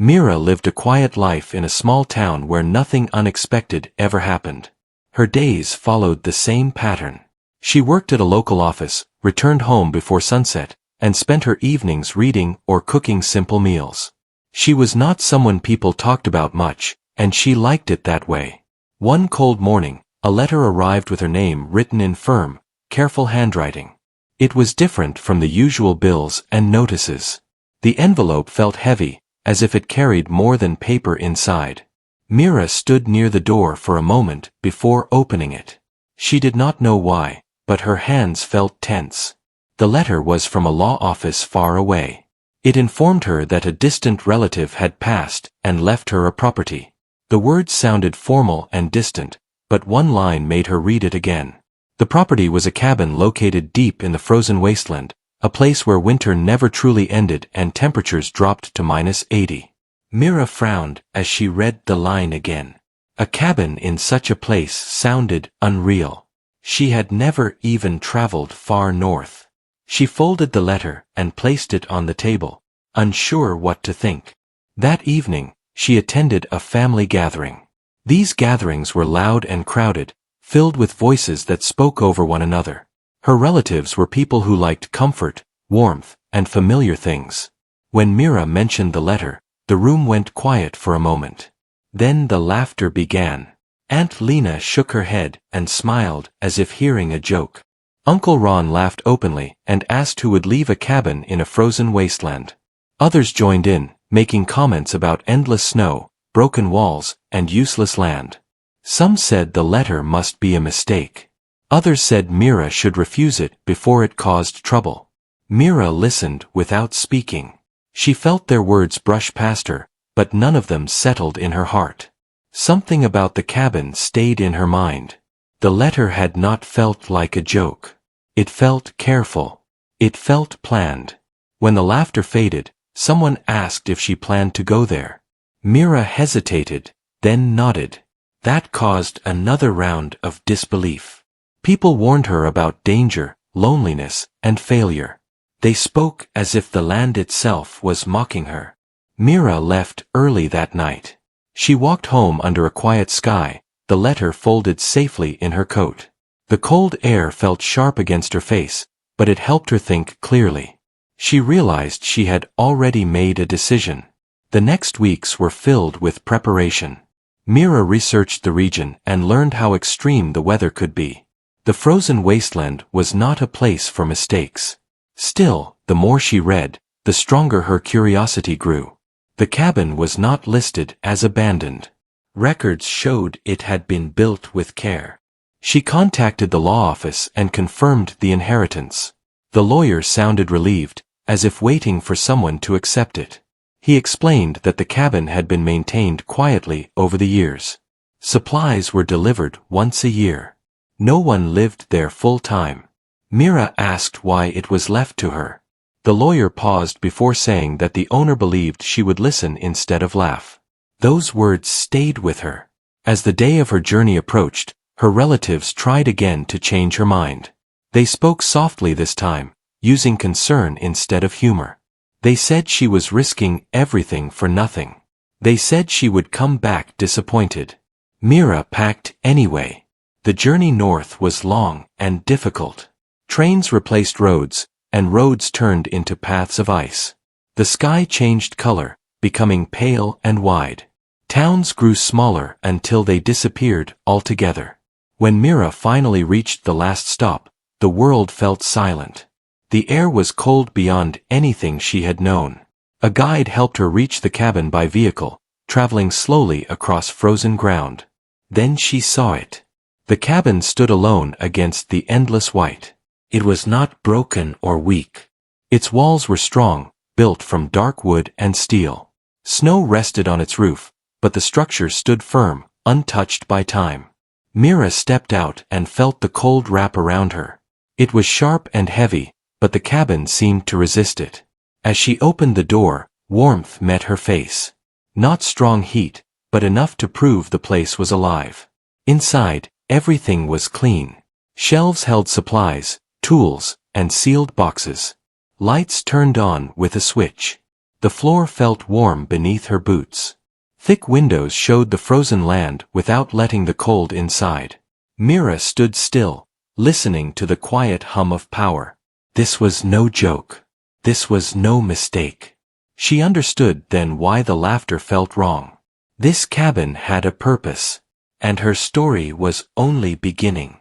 Mira lived a quiet life in a small town where nothing unexpected ever happened. Her days followed the same pattern. She worked at a local office, returned home before sunset, and spent her evenings reading or cooking simple meals. She was not someone people talked about much, and she liked it that way. One cold morning, a letter arrived with her name written in firm, careful handwriting. It was different from the usual bills and notices. The envelope felt heavy, as if it carried more than paper inside. Mira stood near the door for a moment before opening it. She did not know why, but her hands felt tense. The letter was from a law office far away. It informed her that a distant relative had passed and left her a property. The words sounded formal and distant, but one line made her read it again. The property was a cabin located deep in the frozen wasteland, a place where winter never truly ended and temperatures dropped to -80. Mira frowned as she read the line again. A cabin in such a place sounded unreal. She had never even traveled far north. She folded the letter and placed it on the table, unsure what to think. That evening, she attended a family gathering. These gatherings were loud and crowded, filled with voices that spoke over one another. Her relatives were people who liked comfort, warmth, and familiar things. When Mira mentioned the letter, the room went quiet for a moment. Then the laughter began. Aunt Lena shook her head and smiled as if hearing a joke. Uncle Ron laughed openly and asked who would leave a cabin in a frozen wasteland. Others joined in, making comments about endless snow, broken walls, and useless land. Some said the letter must be a mistake. Others said Mira should refuse it before it caused trouble. Mira listened without speaking. She felt their words brush past her, but none of them settled in her heart. Something about the cabin stayed in her mind. The letter had not felt like a joke. It felt careful. It felt planned. When the laughter faded, someone asked if she planned to go there. Mira hesitated, then nodded. That caused another round of disbelief. People warned her about danger, loneliness, and failure. They spoke as if the land itself was mocking her. Mira left early that night. She walked home under a quiet sky, the letter folded safely in her coat. The cold air felt sharp against her face, but it helped her think clearly. She realized she had already made a decision. The next weeks were filled with preparation. Mira researched the region and learned how extreme the weather could be. The frozen wasteland was not a place for mistakes. Still, the more she read, the stronger her curiosity grew. The cabin was not listed as abandoned. Records showed it had been built with care. She contacted the law office and confirmed the inheritance. The lawyer sounded relieved, as if waiting for someone to accept it. He explained that the cabin had been maintained quietly over the years. Supplies were delivered once a year. No one lived there full-time. Mira asked why it was left to her. The lawyer paused before saying that the owner believed she would listen instead of laugh. Those words stayed with her. As the day of her journey approached, her relatives tried again to change her mind. They spoke softly this time, using concern instead of humor. They said she was risking everything for nothing. They said she would come back disappointed. Mira packed anyway. The journey north was long and difficult. Trains replaced roads, and roads turned into paths of ice. The sky changed color, becoming pale and wide. Towns grew smaller until they disappeared altogether. When Mira finally reached the last stop, the world felt silent. The air was cold beyond anything she had known. A guide helped her reach the cabin by vehicle, traveling slowly across frozen ground. Then she saw it. The cabin stood alone against the endless white. It was not broken or weak. Its walls were strong, built from dark wood and steel. Snow rested on its roof, but the structure stood firm, untouched by time. Mira stepped out and felt the cold wrap around her. It was sharp and heavy, but the cabin seemed to resist it. As she opened the door, warmth met her face. Not strong heat, but enough to prove the place was alive. Inside, everything was clean. Shelves held supplies, tools, and sealed boxes. Lights turned on with a switch. The floor felt warm beneath her boots. Thick windows showed the frozen land without letting the cold inside. Mira stood still, listening to the quiet hum of power. This was no joke. This was no mistake. She understood then why the laughter felt wrong. This cabin had a purpose, and her story was only beginning.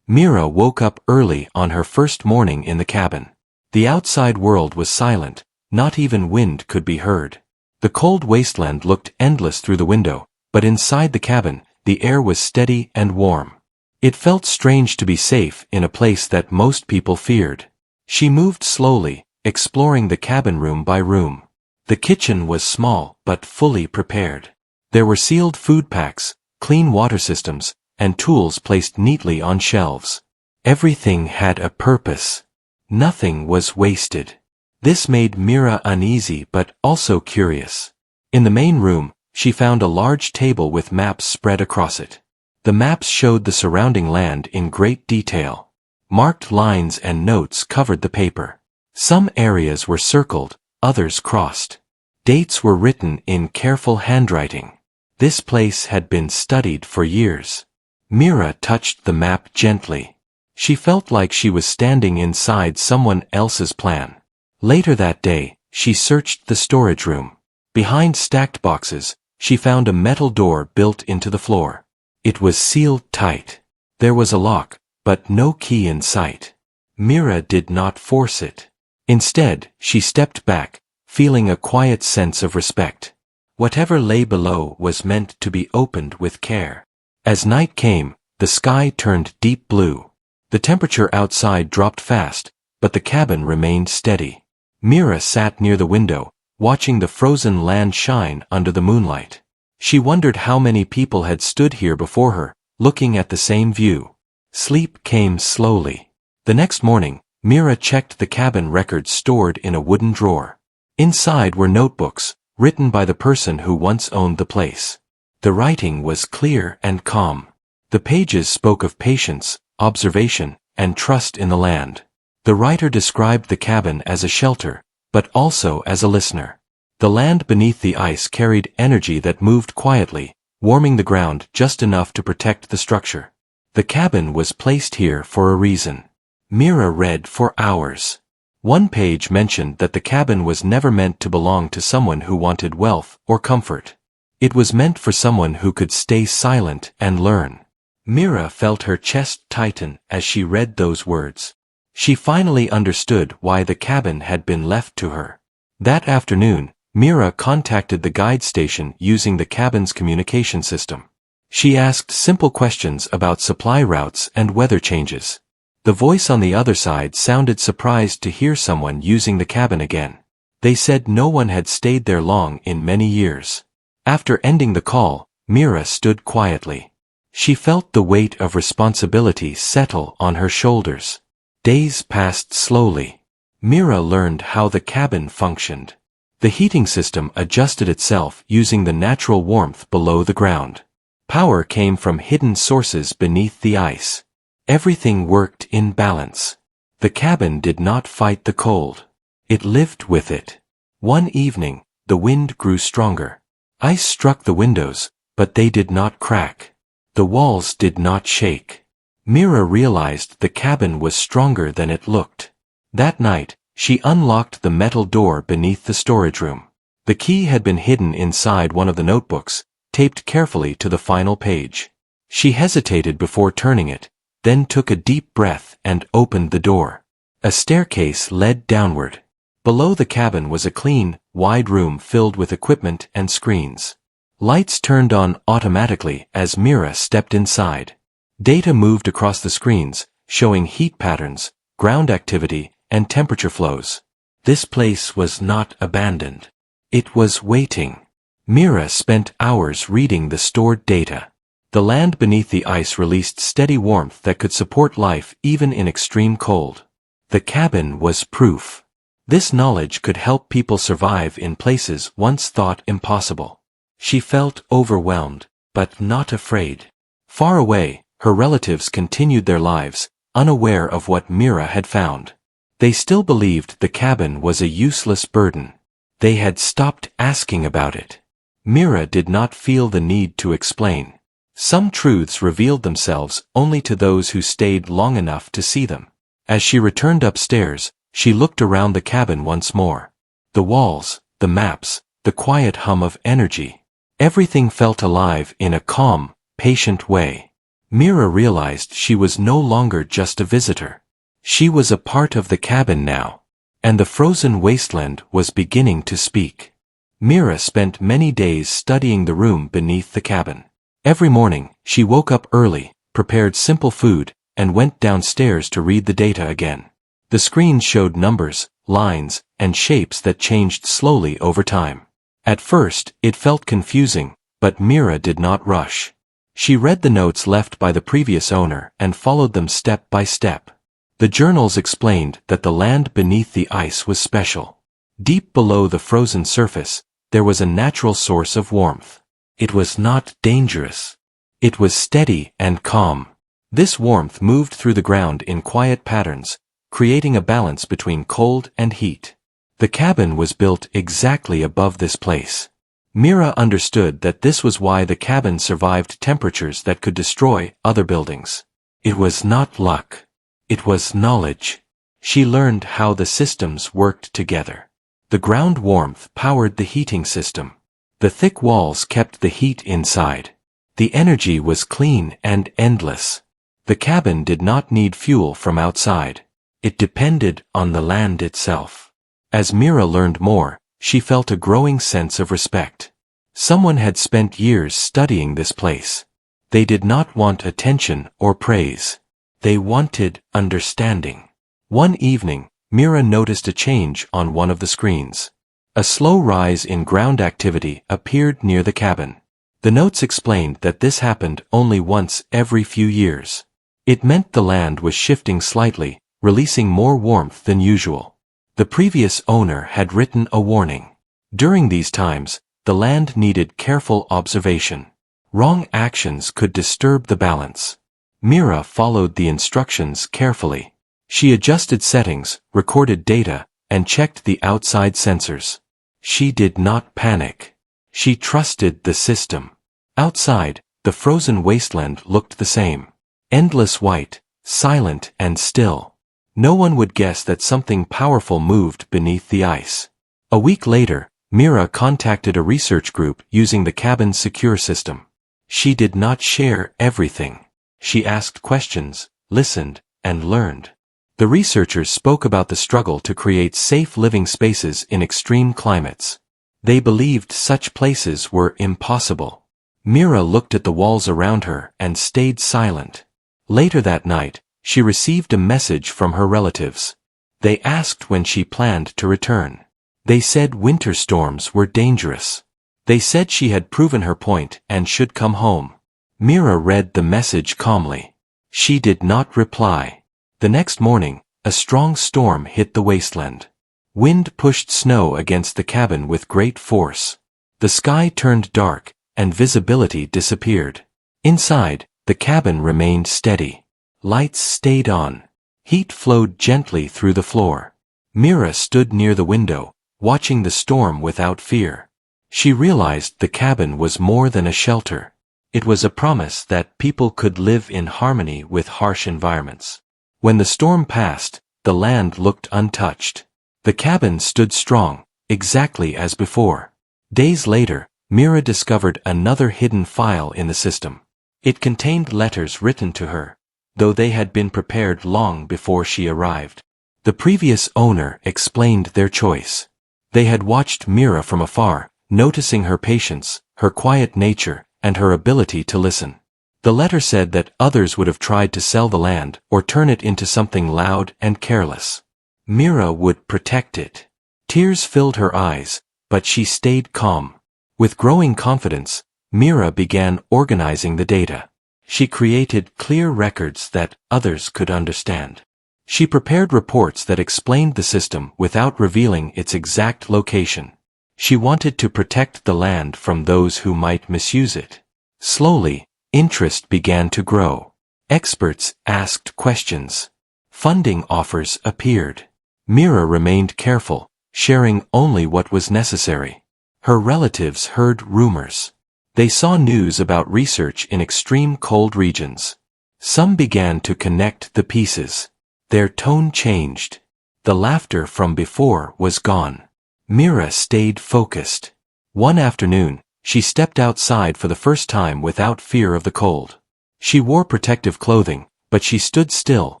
Mira woke up early on her first morning in the cabin. The outside world was silent, not even wind could be heard. The cold wasteland looked endless through the window, but inside the cabin, the air was steady and warm. It felt strange to be safe in a place that most people feared. She moved slowly, exploring the cabin room by room. The kitchen was small but fully prepared. There were sealed food packs, clean water systems, and tools placed neatly on shelves. Everything had a purpose. Nothing was wasted. This made Mira uneasy but also curious. In the main room, she found a large table with maps spread across it. The maps showed the surrounding land in great detail. Marked lines and notes covered the paper. Some areas were circled, others crossed. Dates were written in careful handwriting. This place had been studied for years. Mira touched the map gently. She felt like she was standing inside someone else's plan. Later that day, she searched the storage room. Behind stacked boxes, she found a metal door built into the floor. It was sealed tight. There was a lock, but no key in sight. Mira did not force it. Instead, she stepped back, feeling a quiet sense of respect. Whatever lay below was meant to be opened with care. As night came, the sky turned deep blue. The temperature outside dropped fast, but the cabin remained steady. Mira sat near the window, watching the frozen land shine under the moonlight. She wondered how many people had stood here before her, looking at the same view. Sleep came slowly. The next morning, Mira checked the cabin records stored in a wooden drawer. Inside were notebooks, written by the person who once owned the place. The writing was clear and calm. The pages spoke of patience, observation, and trust in the land. The writer described the cabin as a shelter, but also as a listener. The land beneath the ice carried energy that moved quietly, warming the ground just enough to protect the structure. The cabin was placed here for a reason. Mira read for hours. One page mentioned that the cabin was never meant to belong to someone who wanted wealth or comfort. It was meant for someone who could stay silent and learn. Mira felt her chest tighten as she read those words. She finally understood why the cabin had been left to her. That afternoon, Mira contacted the guide station using the cabin's communication system. She asked simple questions about supply routes and weather changes. The voice on the other side sounded surprised to hear someone using the cabin again. They said no one had stayed there long in many years. After ending the call, Mira stood quietly. She felt the weight of responsibility settle on her shoulders. Days passed slowly. Mira learned how the cabin functioned. The heating system adjusted itself using the natural warmth below the ground. Power came from hidden sources beneath the ice. Everything worked in balance. The cabin did not fight the cold. It lived with it. One evening, the wind grew stronger. Ice struck the windows, but they did not crack. The walls did not shake. Mira realized the cabin was stronger than it looked. That night, she unlocked the metal door beneath the storage room. The key had been hidden inside one of the notebooks, taped carefully to the final page. She hesitated before turning it, then took a deep breath and opened the door. A staircase led downward. Below the cabin was a clean, wide room filled with equipment and screens. Lights turned on automatically as Mira stepped inside. Data moved across the screens, showing heat patterns, ground activity, and temperature flows. This place was not abandoned. It was waiting. Mira spent hours reading the stored data. The land beneath the ice released steady warmth that could support life even in extreme cold. The cabin was proof. This knowledge could help people survive in places once thought impossible. She felt overwhelmed, but not afraid. Far away, her relatives continued their lives, unaware of what Mira had found. They still believed the cabin was a useless burden. They had stopped asking about it. Mira did not feel the need to explain. Some truths revealed themselves only to those who stayed long enough to see them. As she returned upstairs, she looked around the cabin once more. The walls, the maps, the quiet hum of energy. Everything felt alive in a calm, patient way. Mira realized she was no longer just a visitor. She was a part of the cabin now. And the frozen wasteland was beginning to speak. Mira spent many days studying the room beneath the cabin. Every morning, she woke up early, prepared simple food, and went downstairs to read the data again. The screens showed numbers, lines, and shapes that changed slowly over time. At first, it felt confusing, but Mira did not rush. She read the notes left by the previous owner and followed them step by step. The journals explained that the land beneath the ice was special. Deep below the frozen surface, there was a natural source of warmth. It was not dangerous. It was steady and calm. This warmth moved through the ground in quiet patterns, creating a balance between cold and heat. The cabin was built exactly above this place. Mira understood that this was why the cabin survived temperatures that could destroy other buildings. It was not luck. It was knowledge. She learned how the systems worked together. The ground warmth powered the heating system. The thick walls kept the heat inside. The energy was clean and endless. The cabin did not need fuel from outside. It depended on the land itself. As Mira learned more, she felt a growing sense of respect. Someone had spent years studying this place. They did not want attention or praise. They wanted understanding. One evening, Mira noticed a change on one of the screens. A slow rise in ground activity appeared near the cabin. The notes explained that this happened only once every few years. It meant the land was shifting slightly, releasing more warmth than usual. The previous owner had written a warning. During these times, the land needed careful observation. Wrong actions could disturb the balance. Mira followed the instructions carefully. She adjusted settings, recorded data, and checked the outside sensors. She did not panic. She trusted the system. Outside, the frozen wasteland looked the same. Endless white, silent and still. No one would guess that something powerful moved beneath the ice. A week later, Mira contacted a research group using the cabin's secure system. She did not share everything. She asked questions, listened, and learned. The researchers spoke about the struggle to create safe living spaces in extreme climates. They believed such places were impossible. Mira looked at the walls around her and stayed silent. Later that night, she received a message from her relatives. They asked when she planned to return. They said winter storms were dangerous. They said she had proven her point and should come home. Mira read the message calmly. She did not reply. The next morning, a strong storm hit the wasteland. Wind pushed snow against the cabin with great force. The sky turned dark, and visibility disappeared. Inside, the cabin remained steady. Lights stayed on. Heat flowed gently through the floor. Mira stood near the window, watching the storm without fear. She realized the cabin was more than a shelter. It was a promise that people could live in harmony with harsh environments. When the storm passed, the land looked untouched. The cabin stood strong, exactly as before. Days later, Mira discovered another hidden file in the system. It contained letters written to her, though they had been prepared long before she arrived. The previous owner explained their choice. They had watched Mira from afar, noticing her patience, her quiet nature, and her ability to listen. The letter said that others would have tried to sell the land or turn it into something loud and careless. Mira would protect it. Tears filled her eyes, but she stayed calm. With growing confidence, Mira began organizing the data. She created clear records that others could understand. She prepared reports that explained the system without revealing its exact location. She wanted to protect the land from those who might misuse it. Slowly, interest began to grow. Experts asked questions. Funding offers appeared. Mira remained careful. sharing only what was necessary. Her relatives heard rumors. They saw news about research in extreme cold regions. Some began to connect the pieces. Their tone changed. The laughter from before was gone. Mira stayed focused. One afternoon, she stepped outside for the first time without fear of the cold. She wore protective clothing, but she stood still,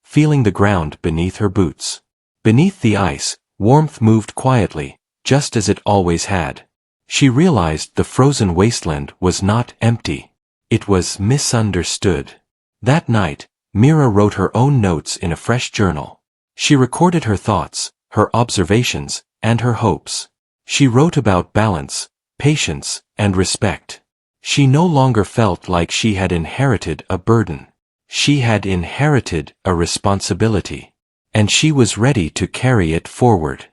feeling the ground beneath her boots. Beneath the ice, warmth moved quietly, just as it always had. She realized the frozen wasteland was not empty. It was misunderstood. That night, Mira wrote her own notes in a fresh journal. She recorded her thoughts, her observations, and her hopes. She wrote about balance, patience, and respect. She no longer felt like she had inherited a burden. She had inherited a responsibility. And she was ready to carry it forward.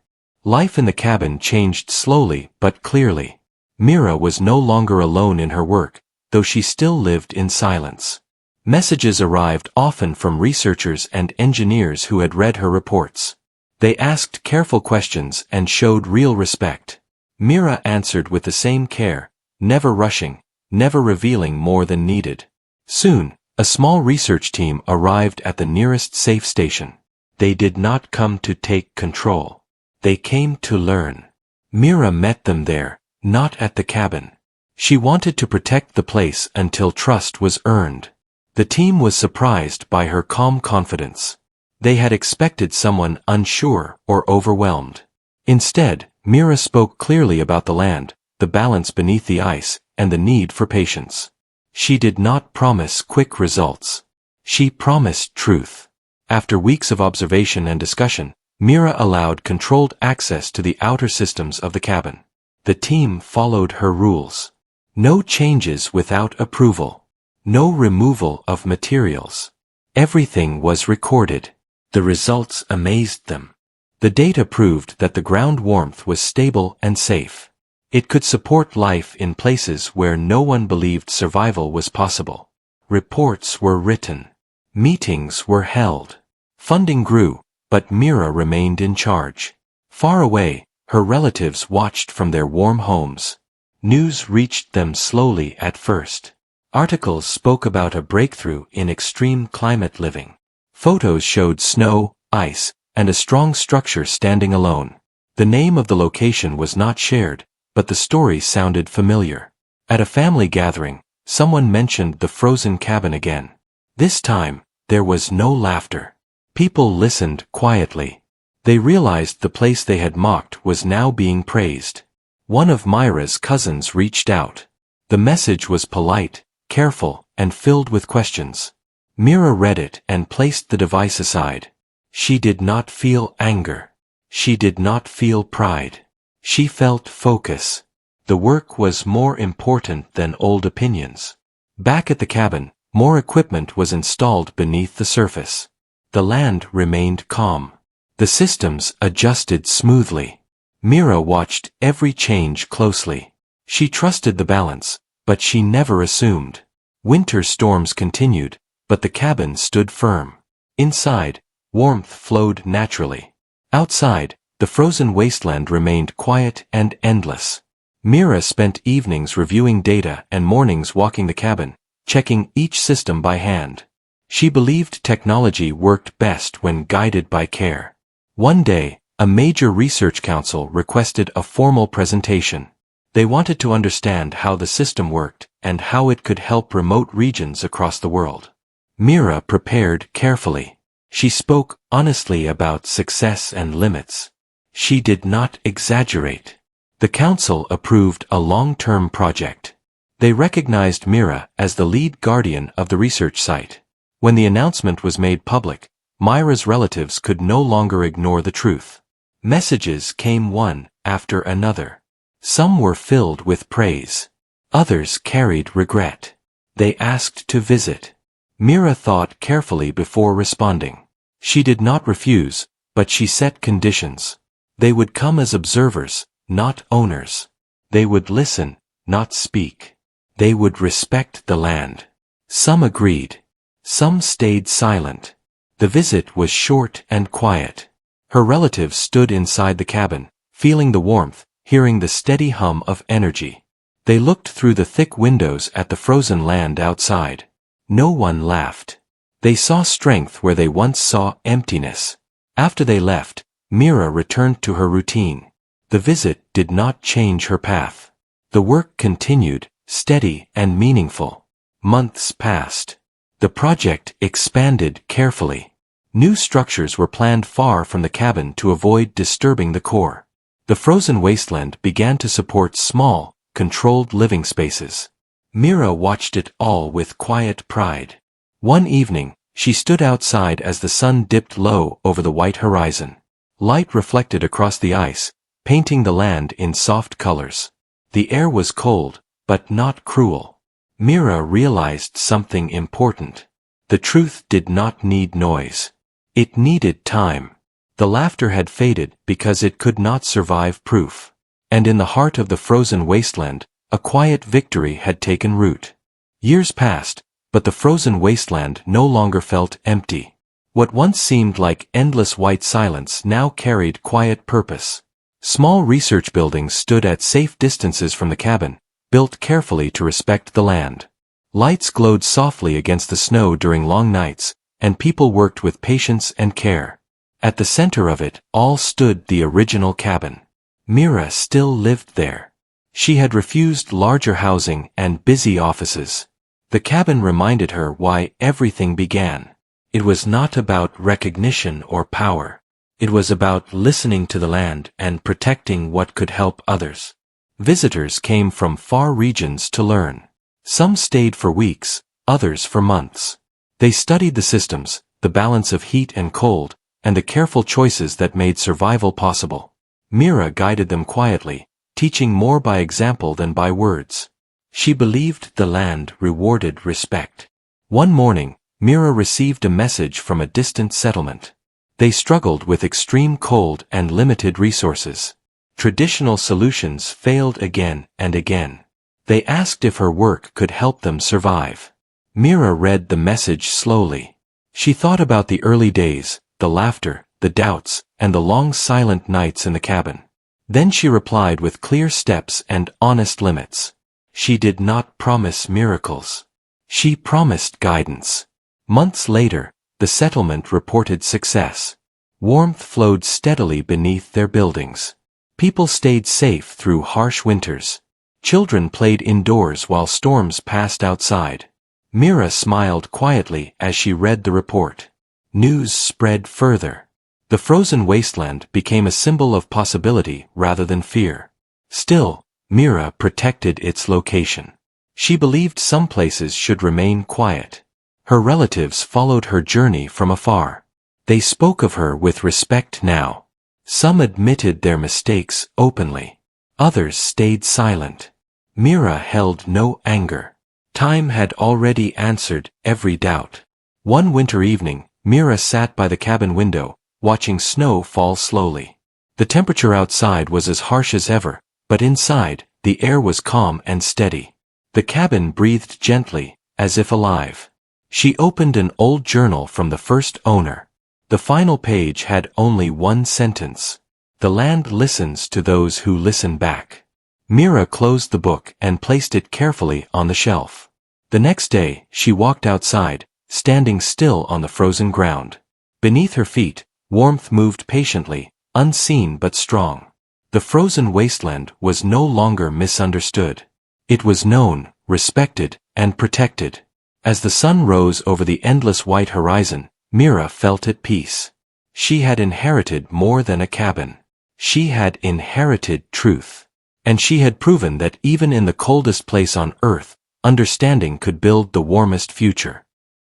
Life in the cabin changed slowly but clearly. Mira was no longer alone in her work, though she still lived in silence. Messages arrived often from researchers and engineers who had read her reports. They asked careful questions and showed real respect. Mira answered with the same care, never rushing, never revealing more than needed. Soon, a small research team arrived at the nearest safe station. They did not come to take control. They came to learn. Mira met them there, not at the cabin. She wanted to protect the place until trust was earned. The team was surprised by her calm confidence. They had expected someone unsure or overwhelmed. Instead, Mira spoke clearly about the land, the balance beneath the ice, and the need for patience. She did not promise quick results. She promised truth. After weeks of observation and discussion, Mira allowed controlled access to the outer systems of the cabin. The team followed her rules. No changes without approval. No removal of materials. Everything was recorded. The results amazed them. The data proved that the ground warmth was stable and safe. It could support life in places where no one believed survival was possible. Reports were written. Meetings were held. Funding grew, but Mira remained in charge. Far away, her relatives watched from their warm homes. News reached them slowly at first. Articles spoke about a breakthrough in extreme climate living. Photos showed snow, ice, and a strong structure standing alone. The name of the location was not shared, but the story sounded familiar. At a family gathering, someone mentioned the frozen cabin again. This time, there was no laughter. People listened quietly. They realized the place they had mocked was now being praised. One of Myra's cousins reached out. The message was polite, careful, and filled with questions. Mira read it and placed the device aside. She did not feel anger. She did not feel pride. She felt focus. The work was more important than old opinions. Back at the cabin, more equipment was installed beneath the surface. The land remained calm. The systems adjusted smoothly. Mira watched every change closely. She trusted the balance, but she never assumed. Winter storms continued, but the cabin stood firm. Inside, warmth flowed naturally. Outside, the frozen wasteland remained quiet and endless. Mira spent evenings reviewing data and mornings walking the cabin, checking each system by hand. She believed technology worked best when guided by care. One day, a major research council requested a formal presentation. They wanted to understand how the system worked and how it could help remote regions across the world. Mira prepared carefully. She spoke honestly about success and limits. She did not exaggerate. The council approved a long-term project. They recognized Mira as the lead guardian of the research site. When the announcement was made public, Myra's relatives could no longer ignore the truth. Messages came one after another. Some were filled with praise. Others carried regret. They asked to visit. Mira thought carefully before responding. She did not refuse, but she set conditions. They would come as observers, not owners. They would listen, not speak. They would respect the land. Some agreed. Some stayed silent. The visit was short and quiet. Her relatives stood inside the cabin, feeling the warmth, hearing the steady hum of energy. They looked through the thick windows at the frozen land outside. No one laughed. They saw strength where they once saw emptiness. After they left, Mira returned to her routine. The visit did not change her path. The work continued, steady and meaningful. Months passed. The project expanded carefully. New structures were planned far from the cabin to avoid disturbing the core. The frozen wasteland began to support small, controlled living spaces. Mira watched it all with quiet pride. One evening, she stood outside as the sun dipped low over the white horizon. Light reflected across the ice, painting the land in soft colors. The air was cold, but not cruel. Mira realized something important. The truth did not need noise. It needed time. The laughter had faded because it could not survive proof. And in the heart of the frozen wasteland, a quiet victory had taken root. Years passed, but the frozen wasteland no longer felt empty. What once seemed like endless white silence now carried quiet purpose. Small research buildings stood at safe distances from the cabin, built carefully to respect the land. Lights glowed softly against the snow during long nights, and people worked with patience and care. At the center of it all stood the original cabin. Mira still lived there. She had refused larger housing and busy offices. The cabin reminded her why everything began. It was not about recognition or power. It was about listening to the land and protecting what could help others. Visitors came from far regions to learn. Some stayed for weeks, others for months. They studied the systems, the balance of heat and cold, and the careful choices that made survival possible. Mira guided them quietly, teaching more by example than by words. She believed the land rewarded respect. One morning, Mira received a message from a distant settlement. They struggled with extreme cold and limited resources. Traditional solutions failed again and again. They asked if her work could help them survive. Mira read the message slowly. She thought about the early days, the laughter, the doubts, and the long silent nights in the cabin. Then she replied with clear steps and honest limits. She did not promise miracles. She promised guidance. Months later, the settlement reported success. Warmth flowed steadily beneath their buildings. People stayed safe through harsh winters. Children played indoors while storms passed outside. Mira smiled quietly as she read the report. News spread further. The frozen wasteland became a symbol of possibility rather than fear. Still, Mira protected its location. She believed some places should remain quiet. Her relatives followed her journey from afar. They spoke of her with respect now. Some admitted their mistakes openly. Others stayed silent. Mira held no anger. Time had already answered every doubt. One winter evening, Mira sat by the cabin window, watching snow fall slowly. The temperature outside was as harsh as ever, but inside, the air was calm and steady. The cabin breathed gently, as if alive. She opened an old journal from the first owner. The final page had only one sentence. The land listens to those who listen back. Mira closed the book and placed it carefully on the shelf. The next day, she walked outside, standing still on the frozen ground. Beneath her feet, warmth moved patiently, unseen but strong. The frozen wasteland was no longer misunderstood. It was known, respected, and protected. As the sun rose over the endless white horizon, Mira felt at peace. She had inherited more than a cabin. She had inherited truth. And she had proven that even in the coldest place on earth, understanding could build the warmest future.